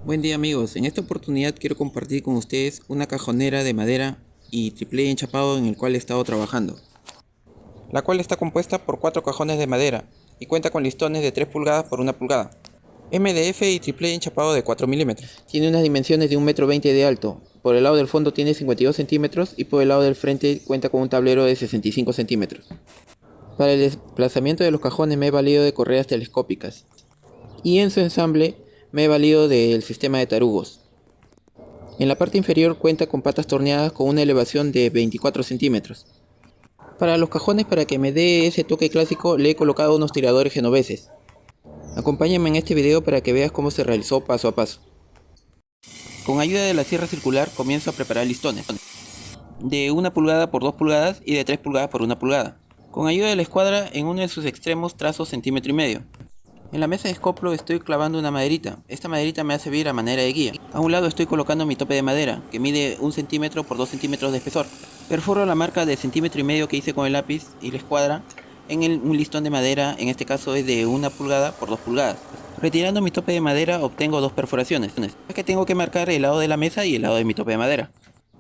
Buen día amigos, en esta oportunidad quiero compartir con ustedes una cajonera de madera y triple enchapado en el cual he estado trabajando, la cual está compuesta por 4 cajones de madera y cuenta con listones de 3 pulgadas por 1 pulgada, MDF y triple enchapado de 4 milímetros. Tiene unas dimensiones de 1,20 m de alto, por el lado del fondo tiene 52 centímetros y por el lado del frente cuenta con un tablero de 65 centímetros. Para el desplazamiento de los cajones me he valido de correas telescópicas y en su ensamble me he valido del sistema de tarugos. En la parte inferior cuenta con patas torneadas con una elevación de 24 centímetros. Para los cajones, para que me dé ese toque clásico, le he colocado unos tiradores genoveses. Acompáñame en este video para que veas cómo se realizó paso a paso. Con ayuda de la sierra circular comienzo a preparar listones de 1 pulgada por 2 pulgadas y de 3 pulgadas por 1 pulgada. Con ayuda de la escuadra, en uno de sus extremos trazo 1,5 cm. En la mesa de escoplo estoy clavando una maderita. Esta maderita me va a servir a manera de guía. A un lado estoy colocando mi tope de madera, que mide 1 centímetro por 2 centímetros de espesor. Perforo la marca de 1,5 cm que hice con el lápiz y la escuadra en un listón de madera, en este caso es de 1 pulgada por 2 pulgadas. Retirando mi tope de madera obtengo 2 perforaciones. Es que tengo que marcar el lado de la mesa y el lado de mi tope de madera.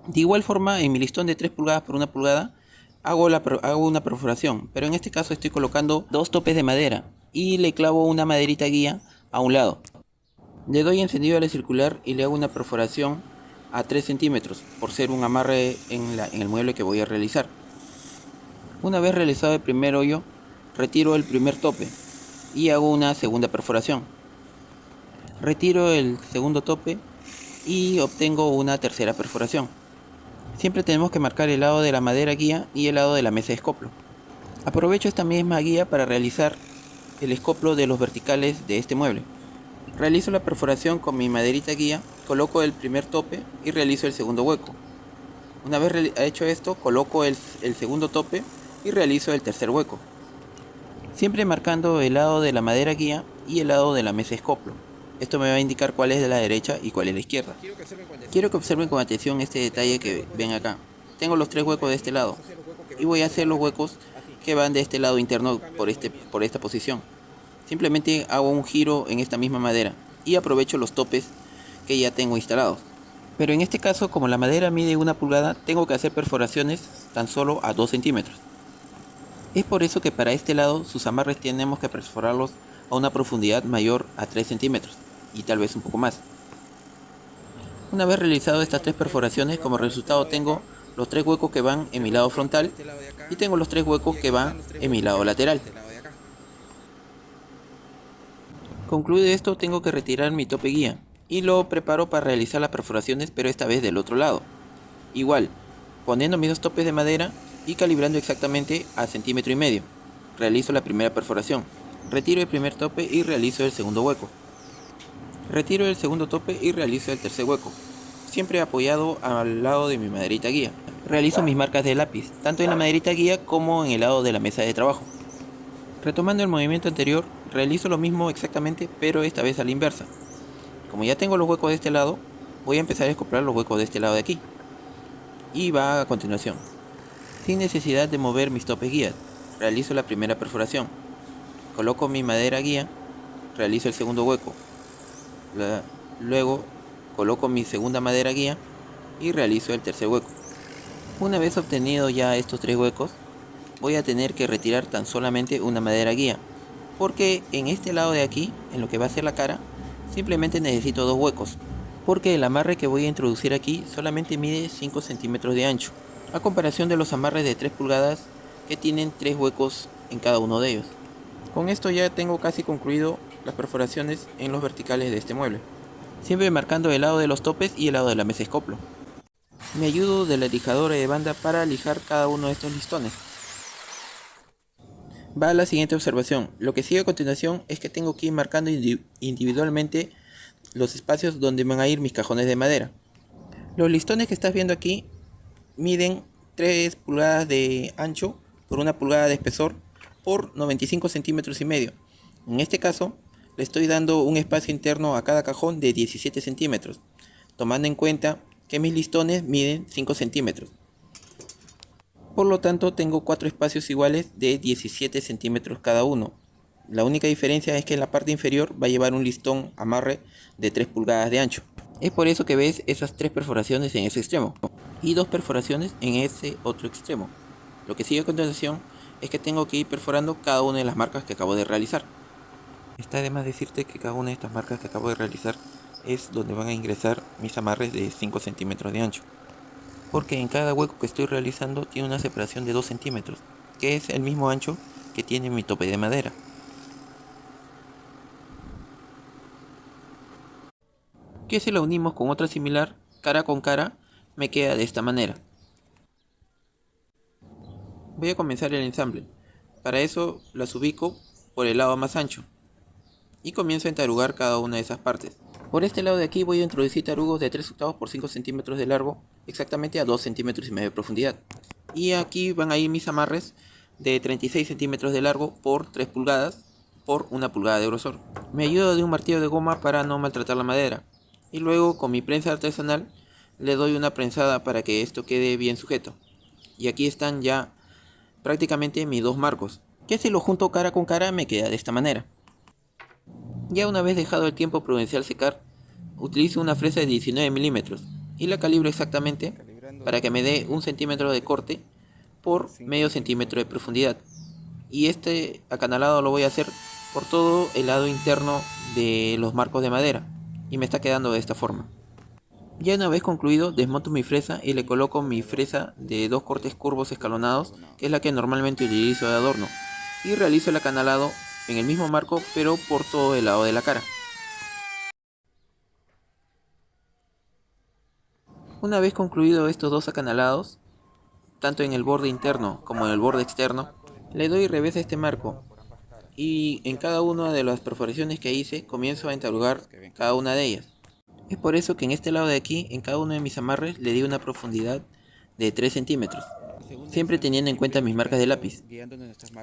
De igual forma, en mi listón de 3 pulgadas por 1 pulgada hago una perforación, pero en este caso estoy colocando 2 topes de madera y le clavo una maderita guía a un lado. Le doy encendido a la circular y le hago una perforación a 3 centímetros por ser un amarre en el mueble que voy a realizar. Una vez realizado el primer hoyo, retiro el primer tope y hago una segunda perforación. Retiro el segundo tope y obtengo una tercera perforación. Siempre tenemos que marcar el lado de la madera guía y el lado de la mesa de escoplo. Aprovecho esta misma guía para realizar el escoplo de los verticales de este mueble. Realizo la perforación con mi maderita guía, coloco el primer tope y realizo el segundo hueco. Una vez hecho esto, coloco el segundo tope y realizo el tercer hueco. Siempre marcando el lado de la madera guía y el lado de la mesa de escoplo. Esto me va a indicar cuál es de la derecha y cuál es de la izquierda. Quiero que observen con atención este detalle que ven acá. Tengo los 3 huecos de este lado y voy a hacer los huecos que van de este lado interno por esta posición. Simplemente hago un giro en esta misma madera y aprovecho los topes que ya tengo instalados. Pero en este caso, como la madera mide 1 pulgada, tengo que hacer perforaciones tan solo a 2 centímetros. Es por eso que para este lado sus amarres tenemos que perforarlos a una profundidad mayor a 3 centímetros y tal vez un poco más. Una vez realizado estas 3 perforaciones, como resultado tengo los 3 huecos que van en mi lado frontal y tengo los 3 huecos que van en mi lado lateral. Concluido esto, tengo que retirar mi tope guía y lo preparo para realizar las perforaciones, pero esta vez del otro lado. Igual, poniendo mis 2 topes de madera y calibrando exactamente a 1,5 centímetros. Realizo la primera perforación, retiro el primer tope y realizo el segundo hueco. Retiro el segundo tope y realizo el tercer hueco, siempre apoyado al lado de mi maderita guía. Realizo mis marcas de lápiz, tanto en la maderita guía como en el lado de la mesa de trabajo. Retomando el movimiento anterior, realizo lo mismo exactamente, pero esta vez a la inversa. Como ya tengo los huecos de este lado, voy a empezar a escoplar los huecos de este lado de aquí. Y va a continuación. Sin necesidad de mover mis topes guías, realizo la primera perforación. Coloco mi madera guía, realizo el segundo hueco. Luego coloco mi segunda madera guía y realizo el tercer hueco. Una vez obtenido ya estos 3 huecos, voy a tener que retirar tan solamente una madera guía, porque en este lado de aquí, en lo que va a ser la cara, simplemente necesito 2 huecos, porque el amarre que voy a introducir aquí solamente mide 5 centímetros de ancho, a comparación de los amarres de 3 pulgadas que tienen 3 huecos en cada uno de ellos. Con esto ya tengo casi concluido las perforaciones en los verticales de este mueble, siempre marcando el lado de los topes y el lado de la mesa de escoplo. Me ayudo de la lijadora de banda para lijar cada uno de estos listones. Va a la siguiente observación. Lo que sigue a continuación es que tengo que ir marcando individualmente los espacios donde van a ir mis cajones de madera. Los listones que estás viendo aquí miden 3 pulgadas de ancho por 1 pulgada de espesor por 95 centímetros y medio. En este caso, le estoy dando un espacio interno a cada cajón de 17 centímetros, tomando en cuenta que mis listones miden 5 centímetros. Por lo tanto, tengo 4 espacios iguales de 17 centímetros cada uno. La única diferencia es que en la parte inferior va a llevar un listón amarre de 3 pulgadas de ancho. Es por eso que ves esas 3 perforaciones en ese extremo y 2 perforaciones en ese otro extremo. Lo que sigue a continuación es que tengo que ir perforando cada una de las marcas que acabo de realizar. Está de más decirte que cada una de estas marcas que acabo de realizar es donde van a ingresar mis amarres de 5 centímetros de ancho, porque en cada hueco que estoy realizando tiene una separación de 2 centímetros, que es el mismo ancho que tiene mi tope de madera. Que si la unimos con otra similar, cara con cara, me queda de esta manera. Voy a comenzar el ensamble. Para eso las ubico por el lado más ancho y comienzo a entarugar cada una de esas partes. Por este lado de aquí voy a introducir tarugos de 3 octavos por 5 centímetros de largo, exactamente a 2 centímetros y medio de profundidad. Y aquí van a ir mis amarres de 36 centímetros de largo por 3 pulgadas por 1 pulgada de grosor. Me ayudo de un martillo de goma para no maltratar la madera. Y luego con mi prensa artesanal le doy una prensada para que esto quede bien sujeto. Y aquí están ya prácticamente mis dos marcos, que si lo junto cara con cara me queda de esta manera. Ya una vez dejado el tiempo prudencial secar, utilizo una fresa de 19 milímetros y la calibro exactamente para que me dé 1 centímetro de corte por medio centímetro de profundidad. Y este acanalado lo voy a hacer por todo el lado interno de los marcos de madera y me está quedando de esta forma. Ya una vez concluido, desmonto mi fresa y le coloco mi fresa de 2 cortes curvos escalonados, que es la que normalmente utilizo de adorno, y realizo el acanalado en el mismo marco pero por todo el lado de la cara. Una vez concluido estos dos acanalados, tanto en el borde interno como en el borde externo, le doy revés a este marco y en cada una de las perforaciones que hice comienzo a entarugar cada una de ellas. Es por eso que en este lado de aquí, en cada uno de mis amarres, le di una profundidad de 3 centímetros, siempre teniendo en cuenta mis marcas de lápiz.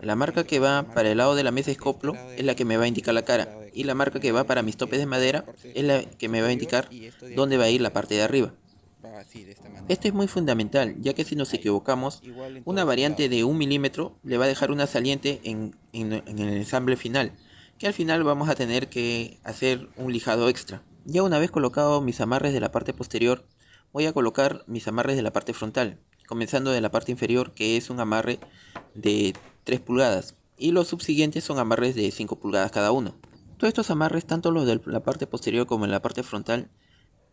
La marca que va para el lado de la mesa escoplo es la que me va a indicar la cara, y la marca que va para mis topes de madera es la que me va a indicar dónde va a ir la parte de arriba. Esto es muy fundamental, ya que si nos equivocamos, una variante de 1 milímetro le va a dejar una saliente en el ensamble final, que al final vamos a tener que hacer un lijado extra. Ya una vez colocado mis amarres de la parte posterior, voy a colocar mis amarres de la parte frontal, comenzando de la parte inferior, que es un amarre de 3 pulgadas, y los subsiguientes son amarres de 5 pulgadas cada uno. Todos estos amarres, tanto los de la parte posterior como en la parte frontal,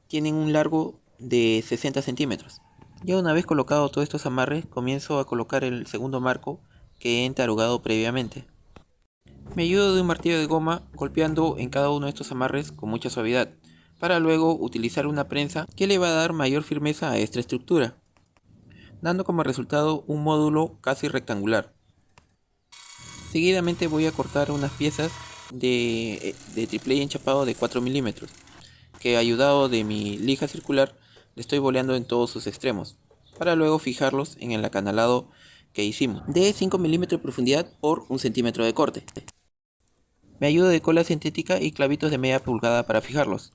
tienen un largo de 60 centímetros. Ya una vez colocado todos estos amarres, comienzo a colocar el segundo marco que he entarugado previamente. Me ayudo de un martillo de goma golpeando en cada uno de estos amarres con mucha suavidad, para luego utilizar una prensa que le va a dar mayor firmeza a esta estructura, dando como resultado un módulo casi rectangular. Seguidamente voy a cortar unas piezas de triple enchapado de 4 milímetros, que ayudado de mi lija circular le estoy boleando en todos sus extremos, para luego fijarlos en el acanalado que hicimos, de 5 milímetros de profundidad por 1 centímetro de corte. Me ayudo de cola sintética y clavitos de media pulgada para fijarlos.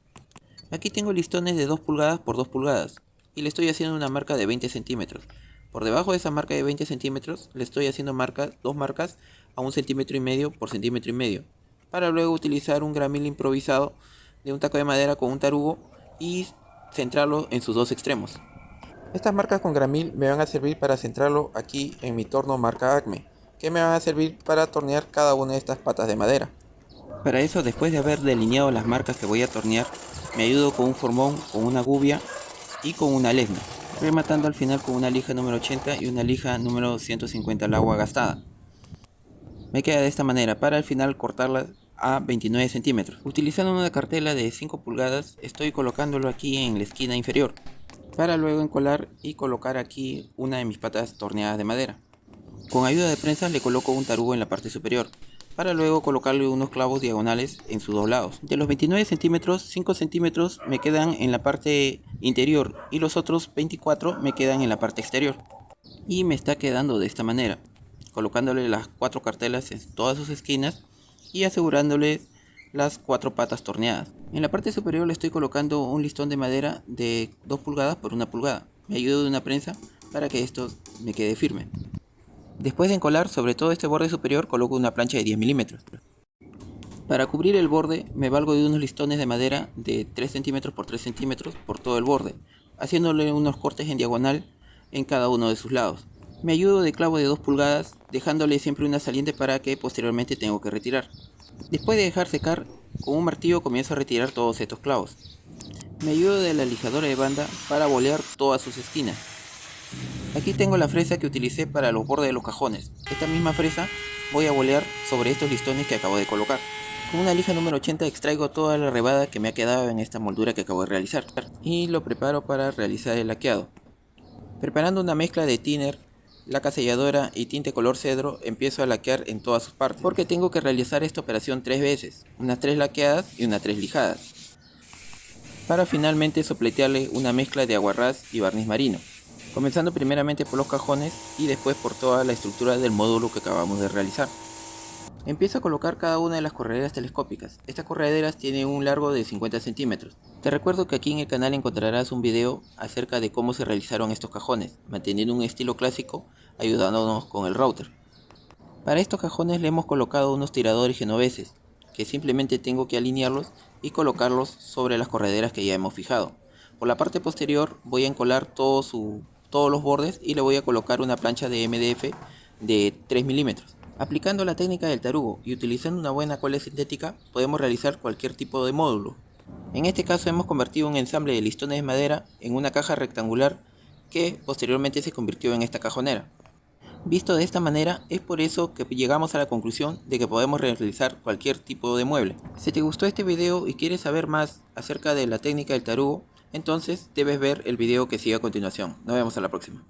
Aquí tengo listones de 2 pulgadas por 2 pulgadas y le estoy haciendo una marca de 20 centímetros. Por debajo de esa marca de 20 centímetros le estoy haciendo dos marcas a 1 centímetro y medio por centímetro y medio, para luego utilizar un gramil improvisado de un taco de madera con un tarugo y centrarlo en sus dos extremos. Estas marcas con gramil me van a servir para centrarlo aquí en mi torno marca Acme, que me van a servir para tornear cada una de estas patas de madera. Para eso, después de haber delineado las marcas que voy a tornear, me ayudo con un formón, con una gubia y con una lesma, rematando al final con una lija número 80 y una lija número 150 al agua gastada. Me queda de esta manera para al final cortarla a 29 centímetros. Utilizando una cartela de 5 pulgadas estoy colocándolo aquí en la esquina inferior, para luego encolar y colocar aquí una de mis patas torneadas de madera. Con ayuda de prensa le coloco un tarugo en la parte superior, para luego colocarle unos clavos diagonales en sus dos lados. De los 29 centímetros, 5 centímetros me quedan en la parte interior y los otros 24 me quedan en la parte exterior. Y me está quedando de esta manera, colocándole las 4 cartelas en todas sus esquinas y asegurándole las 4 patas torneadas. En la parte superior le estoy colocando un listón de madera de 2 pulgadas por 1 pulgada. Me ayudo de una prensa para que esto me quede firme. Después de encolar sobre todo este borde superior coloco una plancha de 10 milímetros. Para cubrir el borde me valgo de unos listones de madera de 3 centímetros por 3 centímetros por todo el borde, haciéndole unos cortes en diagonal en cada uno de sus lados. Me ayudo de clavo de 2 pulgadas, dejándole siempre una saliente para que posteriormente tengo que retirar. Después de dejar secar, con un martillo comienzo a retirar todos estos clavos. Me ayudo de la lijadora de banda para bolear todas sus esquinas. Aquí tengo la fresa que utilicé para los bordes de los cajones. Esta misma fresa voy a bolear sobre estos listones que acabo de colocar. Con una lija número 80 extraigo toda la rebada que me ha quedado en esta moldura que acabo de realizar y lo preparo para realizar el laqueado. Preparando una mezcla de thinner, laca selladora y tinte color cedro, empiezo a laquear en todas sus partes porque tengo que realizar esta operación 3 veces, unas 3 laqueadas y unas 3 lijadas, para finalmente sopletearle una mezcla de aguarrás y barniz marino, comenzando primeramente por los cajones y después por toda la estructura del módulo que acabamos de realizar. Empiezo a colocar cada una de las correderas telescópicas. Estas correderas tienen un largo de 50 centímetros. Te recuerdo que aquí en el canal encontrarás un video acerca de cómo se realizaron estos cajones, manteniendo un estilo clásico, ayudándonos con el router. Para estos cajones le hemos colocado unos tiradores genoveses, que simplemente tengo que alinearlos y colocarlos sobre las correderas que ya hemos fijado. Por la parte posterior voy a encolar todos los bordes y le voy a colocar una plancha de MDF de 3 milímetros. Aplicando la técnica del tarugo y utilizando una buena cola sintética, podemos realizar cualquier tipo de módulo. En este caso hemos convertido un ensamble de listones de madera en una caja rectangular que posteriormente se convirtió en esta cajonera. Visto de esta manera, es por eso que llegamos a la conclusión de que podemos realizar cualquier tipo de mueble. Si te gustó este video y quieres saber más acerca de la técnica del tarugo, entonces debes ver el video que sigue a continuación. Nos vemos a la próxima.